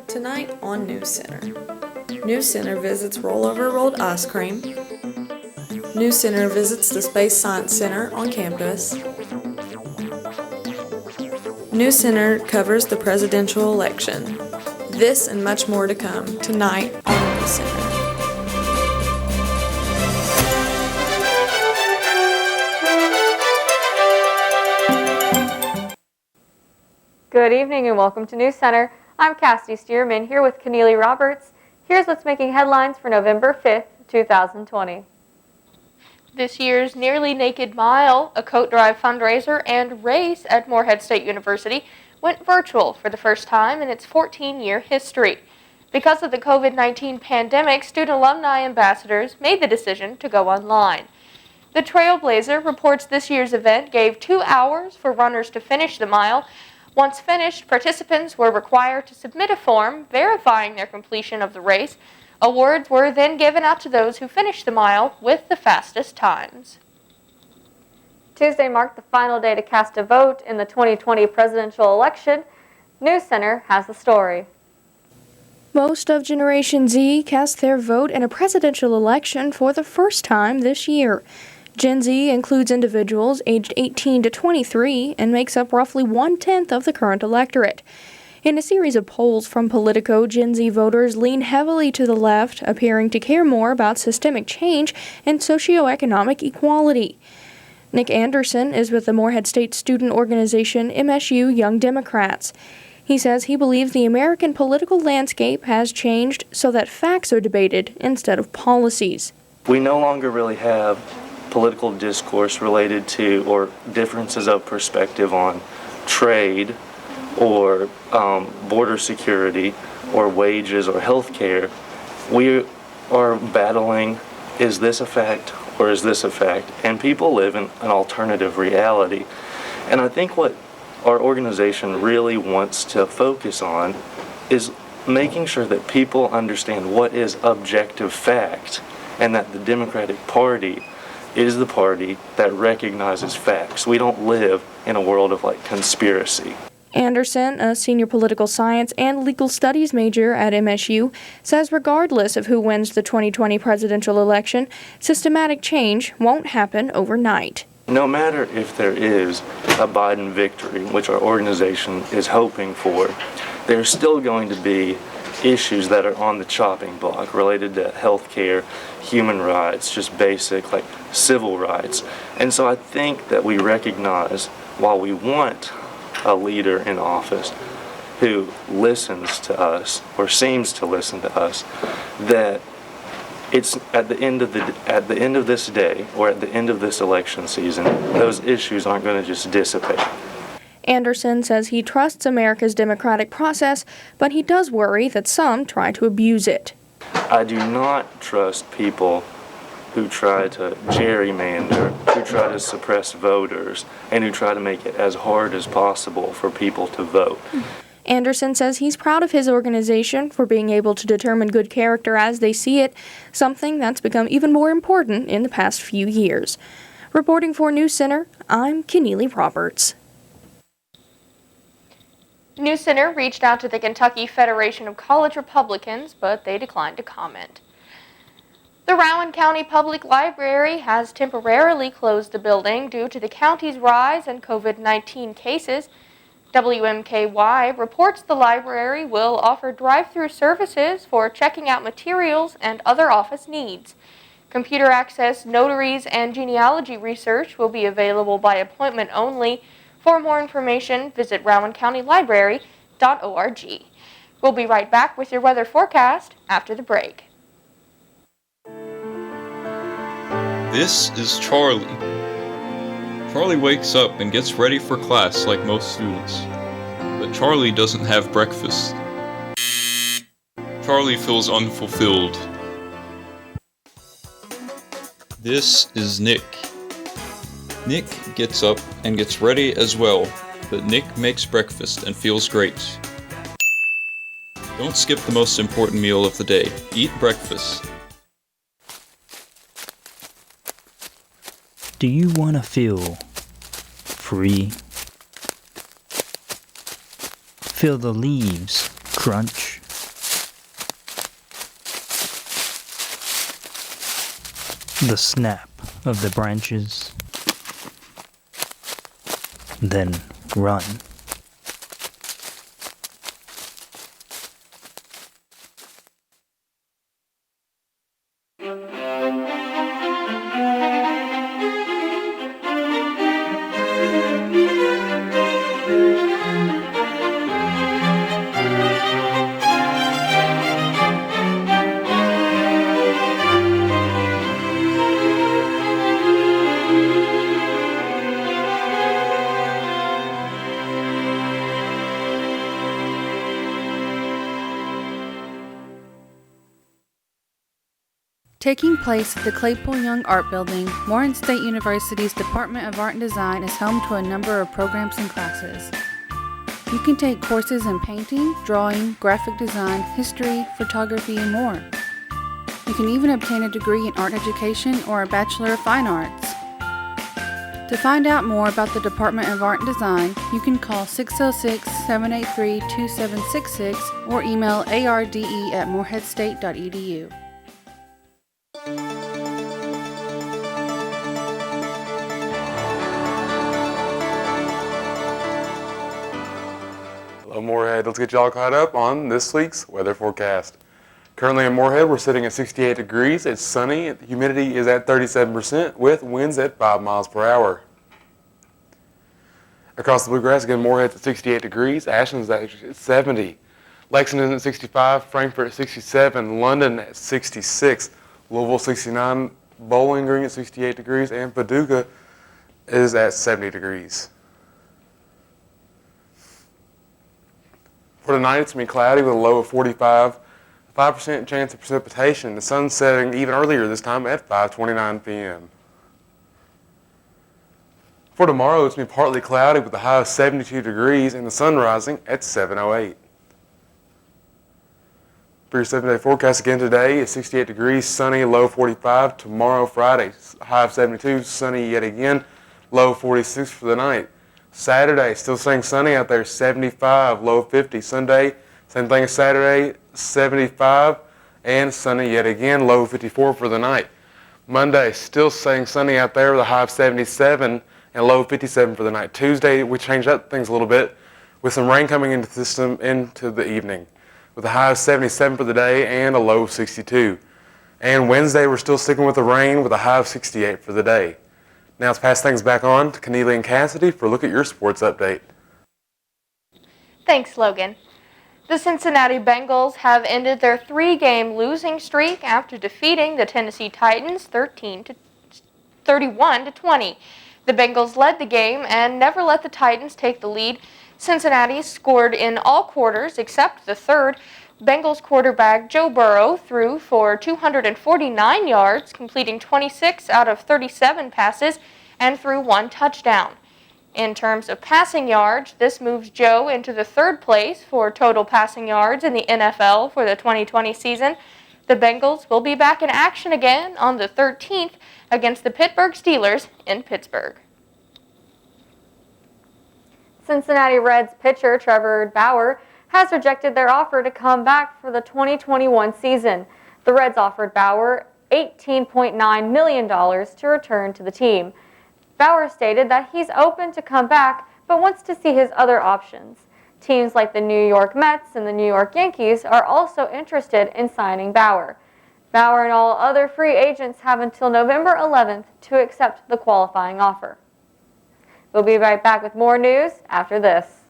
Tonight on NewsCenter. NewsCenter visits rollover rolled ice cream. NewsCenter visits the Space Science Center on campus. NewsCenter covers the presidential election. This and much more to come tonight on NewsCenter. Good evening and welcome to NewsCenter. I'm Cassidy Stearman here with Keneally Roberts. Here's what's making headlines for November 5th, 2020. This year's Nearly Naked Mile, a coat drive fundraiser and race at Morehead State University, went virtual for the first time in its 14-year history. Because of the COVID-19 pandemic, student alumni ambassadors made the decision to go online. The Trailblazer reports this year's event gave 2 hours for runners to finish the mile. Once finished, participants were required to submit a form verifying their completion of the race. Awards were then given out to those who finished the mile with the fastest times. Tuesday marked the final day to cast a vote in the 2020 presidential election. NewsCenter has the story. Most of Generation Z cast their vote in a presidential election for the first time this year. Gen Z includes individuals aged 18 to 23 and makes up roughly 1/10 of the current electorate. In a series of polls from Politico, Gen Z voters lean heavily to the left, appearing to care more about systemic change and socioeconomic equality. Nick Anderson is with the Morehead State student organization MSU Young Democrats. He says he believes the American political landscape has changed so that facts are debated instead of policies. We no longer really have political discourse related to or differences of perspective on trade or border security or wages or health care. We are battling, is this a fact or is this a fact? And people live in an alternative reality. And I think what our organization really wants to focus on is making sure that people understand what is objective fact, and that the Democratic Party is the party that recognizes facts. We don't live in a world of conspiracy. Anderson, a senior political science and legal studies major at MSU, says regardless of who wins the 2020 presidential election, systematic change won't happen overnight. No matter if there is a Biden victory, which our organization is hoping for, there's still going to be issues that are on the chopping block related to health care, human rights, just basic civil rights. And so I think that we recognize, while we want a leader in office who listens to us or seems to listen to us, that it's at the end of this day or at the end of this election season, those issues aren't going to just dissipate. Anderson says he trusts America's democratic process, but he does worry that some try to abuse it. I do not trust people who try to gerrymander, who try to suppress voters, and who try to make it as hard as possible for people to vote. Anderson says he's proud of his organization for being able to determine good character as they see it, something that's become even more important in the past few years. Reporting for NewsCenter, I'm Keneally Roberts. NewsCenter reached out to the Kentucky Federation of College Republicans, but they declined to comment. The Rowan County Public Library has temporarily closed the building due to the county's rise in COVID-19 cases. WMKY reports the library will offer drive-through services for checking out materials and other office needs. Computer access, notaries, and genealogy research will be available by appointment only. For more information, visit rowancountylibrary.org. We'll be right back with your weather forecast after the break. This is Charlie. Charlie wakes up and gets ready for class like most students. But Charlie doesn't have breakfast. Charlie feels unfulfilled. This is Nick. Nick gets up and gets ready as well, but Nick makes breakfast and feels great. Don't skip the most important meal of the day. Eat breakfast. Do you want to feel free? Feel the leaves crunch, the snap of the branches, then run. Taking place at the Claypool Young Art Building, Morehead State University's Department of Art and Design is home to a number of programs and classes. You can take courses in painting, drawing, graphic design, history, photography, and more. You can even obtain a degree in art education or a Bachelor of Fine Arts. To find out more about the Department of Art and Design, you can call 606-783-2766 or email arde@moreheadstate.edu. Hello Morehead, let's get y'all caught up on this week's weather forecast. Currently in Morehead, we're sitting at 68 degrees, it's sunny, the humidity is at 37% with winds at 5 miles per hour. Across the Bluegrass, again, Morehead's at 68 degrees, Ashland's at 70, Lexington at 65, Frankfort at 67, London at 66, Louisville 69, Bowling Green at 68 degrees, and Paducah is at 70 degrees. For tonight, it's going to be cloudy with a low of 45, 5% chance of precipitation. The sun's setting even earlier this time at 5:29 p.m. For tomorrow, it's going to be partly cloudy with a high of 72 degrees and the sun rising at 7:08. For your 7-day forecast again today, it's 68 degrees, sunny, low 45. Tomorrow, Friday, high of 72, sunny yet again, low 46 for the night. Saturday, still staying sunny out there, 75, low 50. Sunday, same thing as Saturday, 75, and sunny yet again, low 54 for the night. Monday, still staying sunny out there with a high of 77 and low 57 for the night. Tuesday, we changed up things a little bit with some rain coming into the system into the evening with a high of 77 for the day and a low of 62. And Wednesday, we're still sticking with the rain with a high of 68 for the day. Now let's pass things back on to Keneally and Cassidy for a look at your sports update. Thanks, Logan. The Cincinnati Bengals have ended their 3-game losing streak after defeating the Tennessee Titans 31-20. The Bengals led the game and never let the Titans take the lead. Cincinnati scored in all quarters except the third. Bengals quarterback Joe Burrow threw for 249 yards, completing 26 out of 37 passes, and threw 1 touchdown. In terms of passing yards, this moves Joe into the 3rd place for total passing yards in the NFL for the 2020 season. The Bengals will be back in action again on the 13th against the Pittsburgh Steelers in Pittsburgh. Cincinnati Reds pitcher Trevor Bauer has rejected their offer to come back for the 2021 season. The Reds offered Bauer $18.9 million to return to the team. Bauer stated that he's open to come back, but wants to see his other options. Teams like the New York Mets and the New York Yankees are also interested in signing Bauer. Bauer and all other free agents have until November 11th to accept the qualifying offer. We'll be right back with more news after this.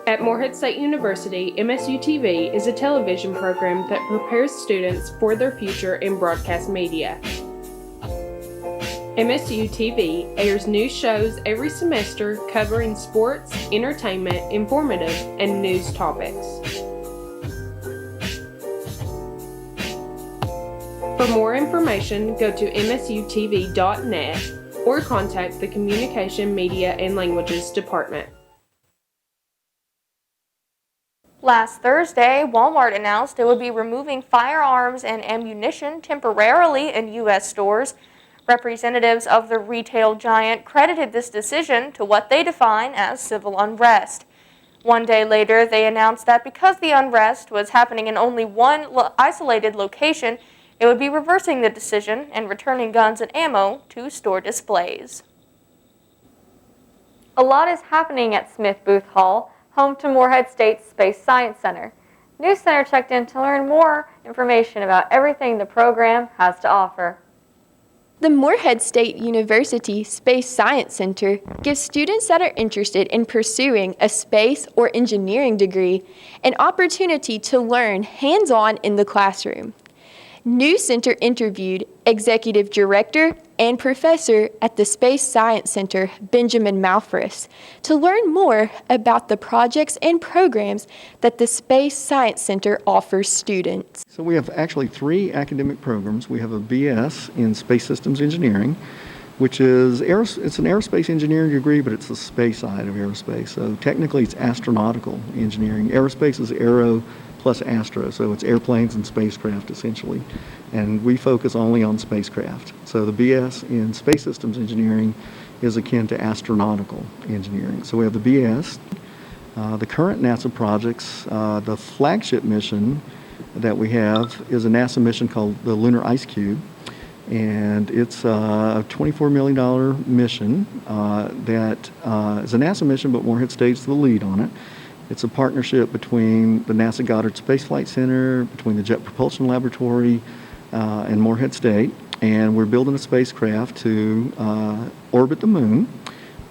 At Morehead State University, MSU TV is a television program that prepares students for their future in broadcast media. MSU TV airs new shows every semester covering sports, entertainment, informative, and news topics. For more information, go to msutv.net or contact the Communication, Media, and Languages Department. Last Thursday, Walmart announced it would be removing firearms and ammunition temporarily in U.S. stores. Representatives of the retail giant credited this decision to what they define as civil unrest. One day later, they announced that because the unrest was happening in only one isolated location, it would be reversing the decision and returning guns and ammo to store displays. A lot is happening at Smith Booth Hall, home to Morehead State's Space Science Center. NewsCenter checked in to learn more information about everything the program has to offer. The Morehead State University Space Science Center gives students that are interested in pursuing a space or engineering degree an opportunity to learn hands-on in the classroom. NewsCenter interviewed Executive Director and Professor at the Space Science Center, Benjamin Malfris, to learn more about the projects and programs that the Space Science Center offers students. So we have actually 3 academic programs. We have a BS in Space Systems Engineering, which is it's an aerospace engineering degree, but it's the space side of aerospace. So technically it's astronautical engineering. Aerospace is aero plus astro, so it's airplanes and spacecraft essentially. And we focus only on spacecraft. So the BS in Space Systems Engineering is akin to astronautical engineering. So we have the BS. The current NASA projects, the flagship mission that we have is a NASA mission called the Lunar Ice Cube. And it's a $24 million mission that is a NASA mission, but Morehead State's the lead on it. It's a partnership between the NASA Goddard Space Flight Center, between the Jet Propulsion Laboratory, and Morehead State. And we're building a spacecraft to orbit the moon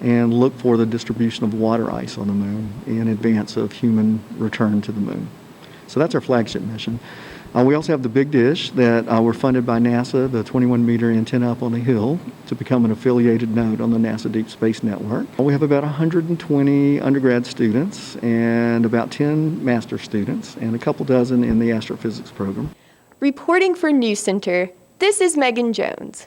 and look for the distribution of water ice on the moon in advance of human return to the moon. So that's our flagship mission. We also have the Big Dish that we're funded by NASA, the 21-meter antenna up on the hill, to become an affiliated node on the NASA Deep Space Network. We have about 120 undergrad students and about 10 master students and a couple dozen in the astrophysics program. Reporting for NewsCenter, this is Megan Jones.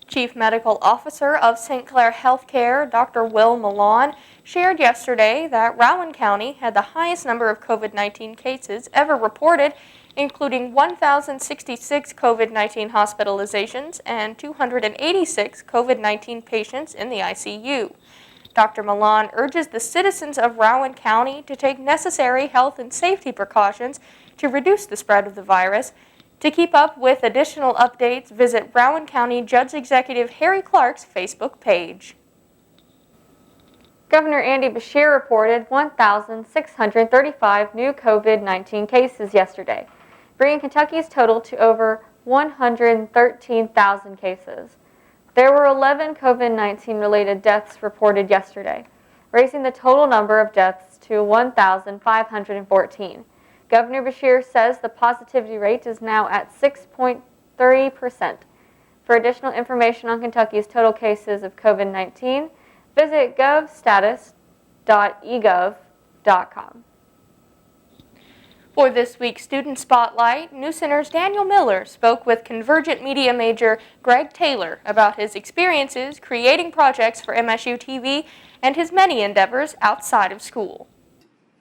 Chief Medical Officer of St. Clair Healthcare, Dr. Will Milan, shared yesterday that Rowan County had the highest number of COVID-19 cases ever reported, including 1,066 COVID-19 hospitalizations and 286 COVID-19 patients in the ICU. Dr. Milan urges the citizens of Rowan County to take necessary health and safety precautions to reduce the spread of the virus. To keep up with additional updates, visit Rowan County Judge Executive Harry Clark's Facebook page. Governor Andy Beshear reported 1,635 new COVID-19 cases yesterday, bringing Kentucky's total to over 113,000 cases. There were 11 COVID-19 related deaths reported yesterday, raising the total number of deaths to 1,514. Governor Beshear says the positivity rate is now at 6.3%. For additional information on Kentucky's total cases of COVID-19, visit govstatus.egov.com. For this week's Student Spotlight, NewsCenter's Daniel Miller spoke with Convergent Media major Greg Taylor about his experiences creating projects for MSU TV and his many endeavors outside of school.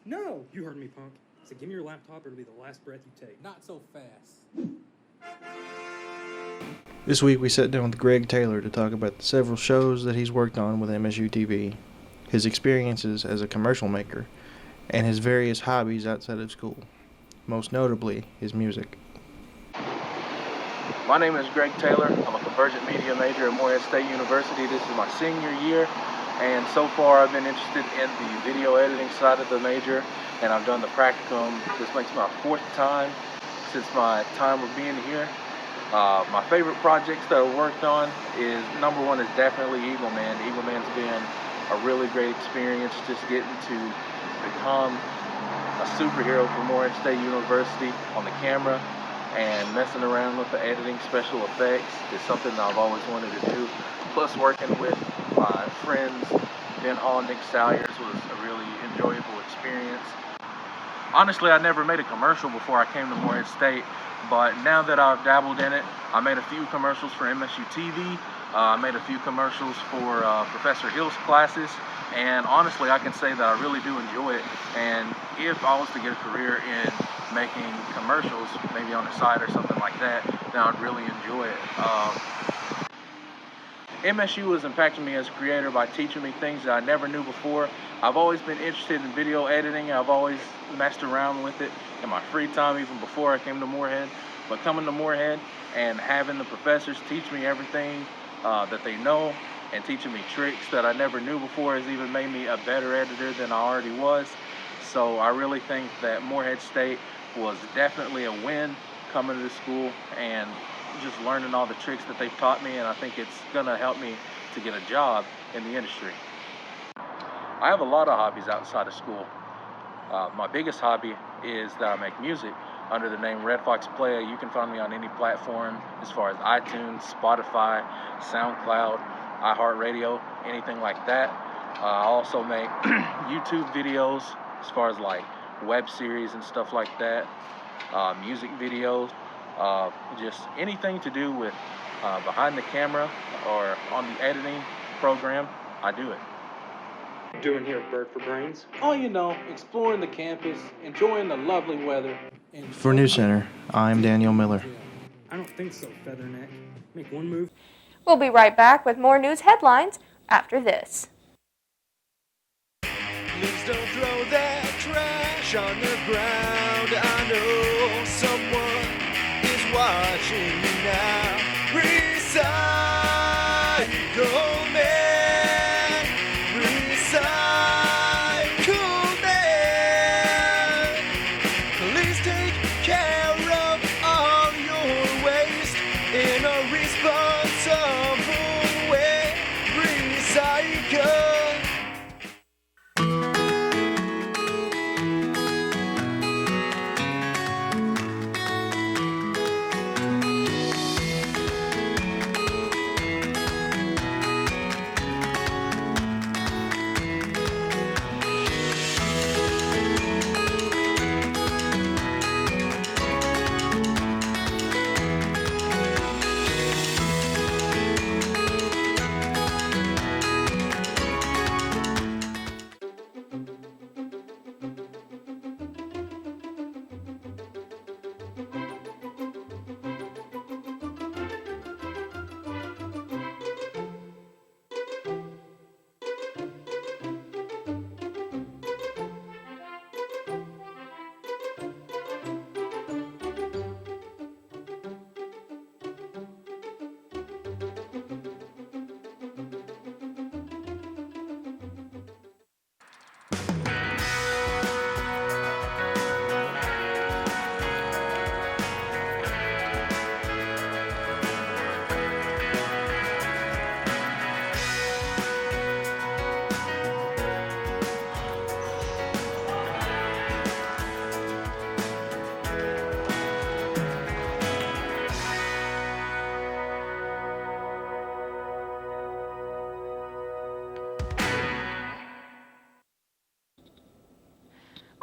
No, you heard me, punk. So give me your laptop or it'll be the last breath you take. Not so fast. This week we sat down with Greg Taylor to talk about the several shows that he's worked on with MSU TV, his experiences as a commercial maker, and his various hobbies outside of school, most notably his music. My name is Greg Taylor. I'm a Convergent Media major at Morehead State University. This is my senior year, and so far I've been interested in the video editing side of the major, and I've done the practicum. This makes my 4th time since my time of being here. My favorite projects that I've worked on is, number one is definitely Eagle Man. Eagle Man's been a really great experience just getting to become a superhero for Morehead State University on the camera, and messing around with the editing special effects is something that I've always wanted to do. Plus working with my friends Ben Hall and Nick Salyers was a really enjoyable experience. Honestly, I never made a commercial before I came to Morehead State, but now that I've dabbled in it, I made a few commercials for MSU TV, I made a few commercials for Professor Hill's classes, and honestly I can say that I really do enjoy it. And if I was to get a career in making commercials, maybe on the side or something like that, then I'd really enjoy it. MSU has impacted me as a creator by teaching me things that I never knew before. I've always been interested in video editing. I've always messed around with it in my free time, even before I came to Morehead. But coming to Morehead and having the professors teach me everything that they know, and teaching me tricks that I never knew before, has even made me a better editor than I already was. So I really think that Morehead State was definitely a win coming to the school and just learning all the tricks that they've taught me, and I think it's gonna help me to get a job in the industry. I have a lot of hobbies outside of school. My biggest hobby is that I make music under the name Red Fox Playa. You can find me on any platform as far as iTunes, Spotify, SoundCloud, iHeartRadio, anything like that. I also make YouTube videos as far as like web series and stuff like that, music videos, just anything to do with behind the camera or on the editing program, I do it. Doing here at Bird for Brains? Oh, you know, exploring the campus, enjoying the lovely weather. And For NewsCenter, I'm Daniel Miller. I don't think so, Featherneck. Make one move. We'll be right back with more news headlines after this. Please don't throw that trash on the ground. I know someone is watching you now. Recycle man, recycle man. Please take care of all your waste in a responsible way. Recycle.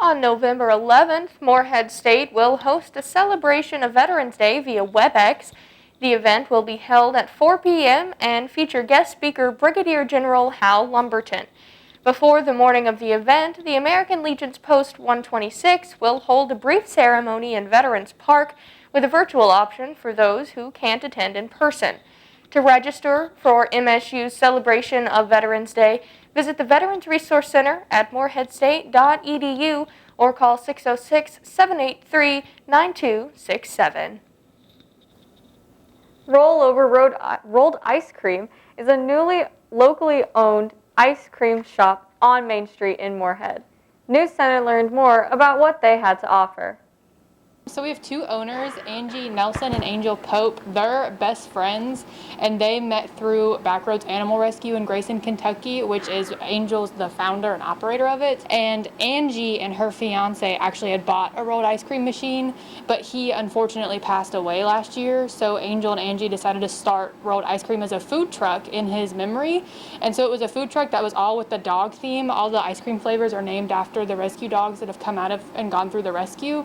On November 11th, Morehead State will host a celebration of Veterans Day via WebEx. The event will be held at 4 p.m. and feature guest speaker Brigadier General Hal Lumberton. Before the morning of the event, the American Legion's Post 126 will hold a brief ceremony in Veterans Park with a virtual option for those who can't attend in person. To register for MSU's celebration of Veterans Day, visit the Veterans Resource Center at moreheadstate.edu or call 606-783-9267. Rollover Rolled Ice Cream is a newly locally owned ice cream shop on Main Street in Morehead. NewsCenter learned more about what they had to offer. So we have two owners, Angie Nelson and Angel Cope. They're best friends, and they met through Backroads Animal Rescue in Grayson, Kentucky, which is Angel's the founder and operator of it. And Angie and her fiance actually had bought a rolled ice cream machine, but he unfortunately passed away last year. So Angel and Angie decided to start rolled ice cream as a food truck in his memory. And so it was a food truck that was all with the dog theme. All the ice cream flavors are named after the rescue dogs that have come out of and gone through the rescue.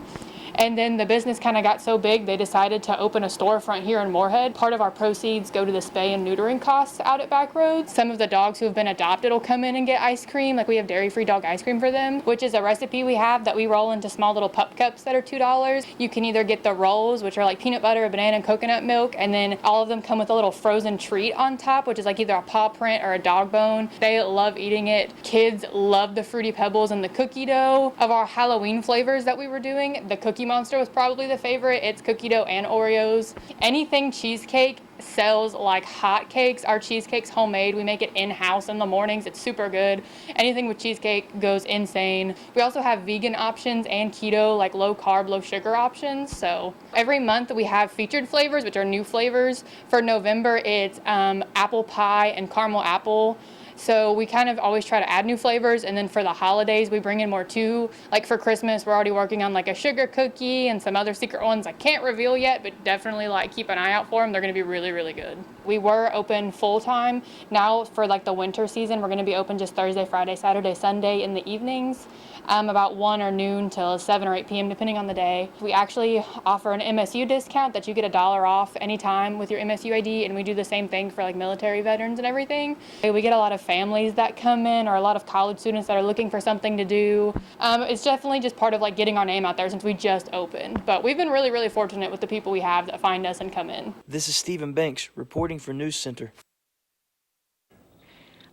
And then the business kind of got so big, they decided to open a storefront here in Moorhead. Part of our proceeds go to the spay and neutering costs out at Backroads. Some of the dogs who have been adopted will come in and get ice cream. Like we have dairy-free dog ice cream for them, which is a recipe we have that we roll into small little pup cups that are $2. You can either get the rolls, which are like peanut butter, banana, and coconut milk, and then all of them come with a little frozen treat on top, which is like either a paw print or a dog bone. They love eating it. Kids love the Fruity Pebbles and the cookie dough. Of our Halloween flavors that we were doing, the Cookie Monster was probably the favorite. It's cookie dough and Oreos. Anything cheesecake sells like hotcakes. Our cheesecake's homemade. We make it in-house in the mornings. It's super good. Anything with cheesecake goes insane. We also have vegan options and keto, like low carb, low sugar options. So every month we have featured flavors, which are new flavors. For November, it's apple pie and caramel apple. So we kind of always try to add new flavors, and then for the holidays we bring in more too. Like for Christmas we're already working on like a sugar cookie and some other secret ones I can't reveal yet, but definitely like keep an eye out for them. They're going to be really, really good. We were open full time. Now for like the winter season we're going to be open just Thursday, Friday, Saturday, Sunday in the evenings, about 1 or noon till 7 or 8 p.m. depending on the day. We actually offer an MSU discount that you get $1 off anytime with your MSU ID, and we do the same thing for like military veterans and everything. We get a lot of families that come in, or a lot of college students that are looking for something to do. It's definitely just part of like getting our name out there since we just opened. But we've been really, really fortunate with the people we have that find us and come in. This is Stephen Banks reporting for NewsCenter.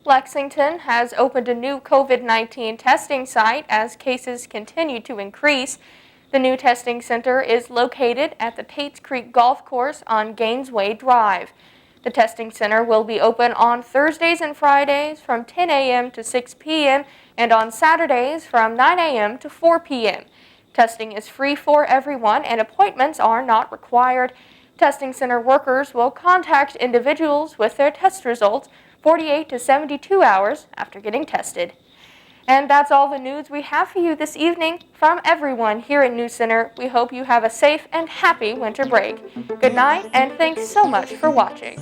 Lexington has opened a new COVID-19 testing site as cases continue to increase. The new testing center is located at the Tates Creek Golf Course on Gainesway Drive. The testing center will be open on Thursdays and Fridays from 10 a.m. to 6 p.m. and on Saturdays from 9 a.m. to 4 p.m. Testing is free for everyone and appointments are not required. Testing center workers will contact individuals with their test results 48 to 72 hours after getting tested. And that's all the news we have for you this evening. From everyone here at NewsCenter, we hope you have a safe and happy winter break. Good night, and thanks so much for watching.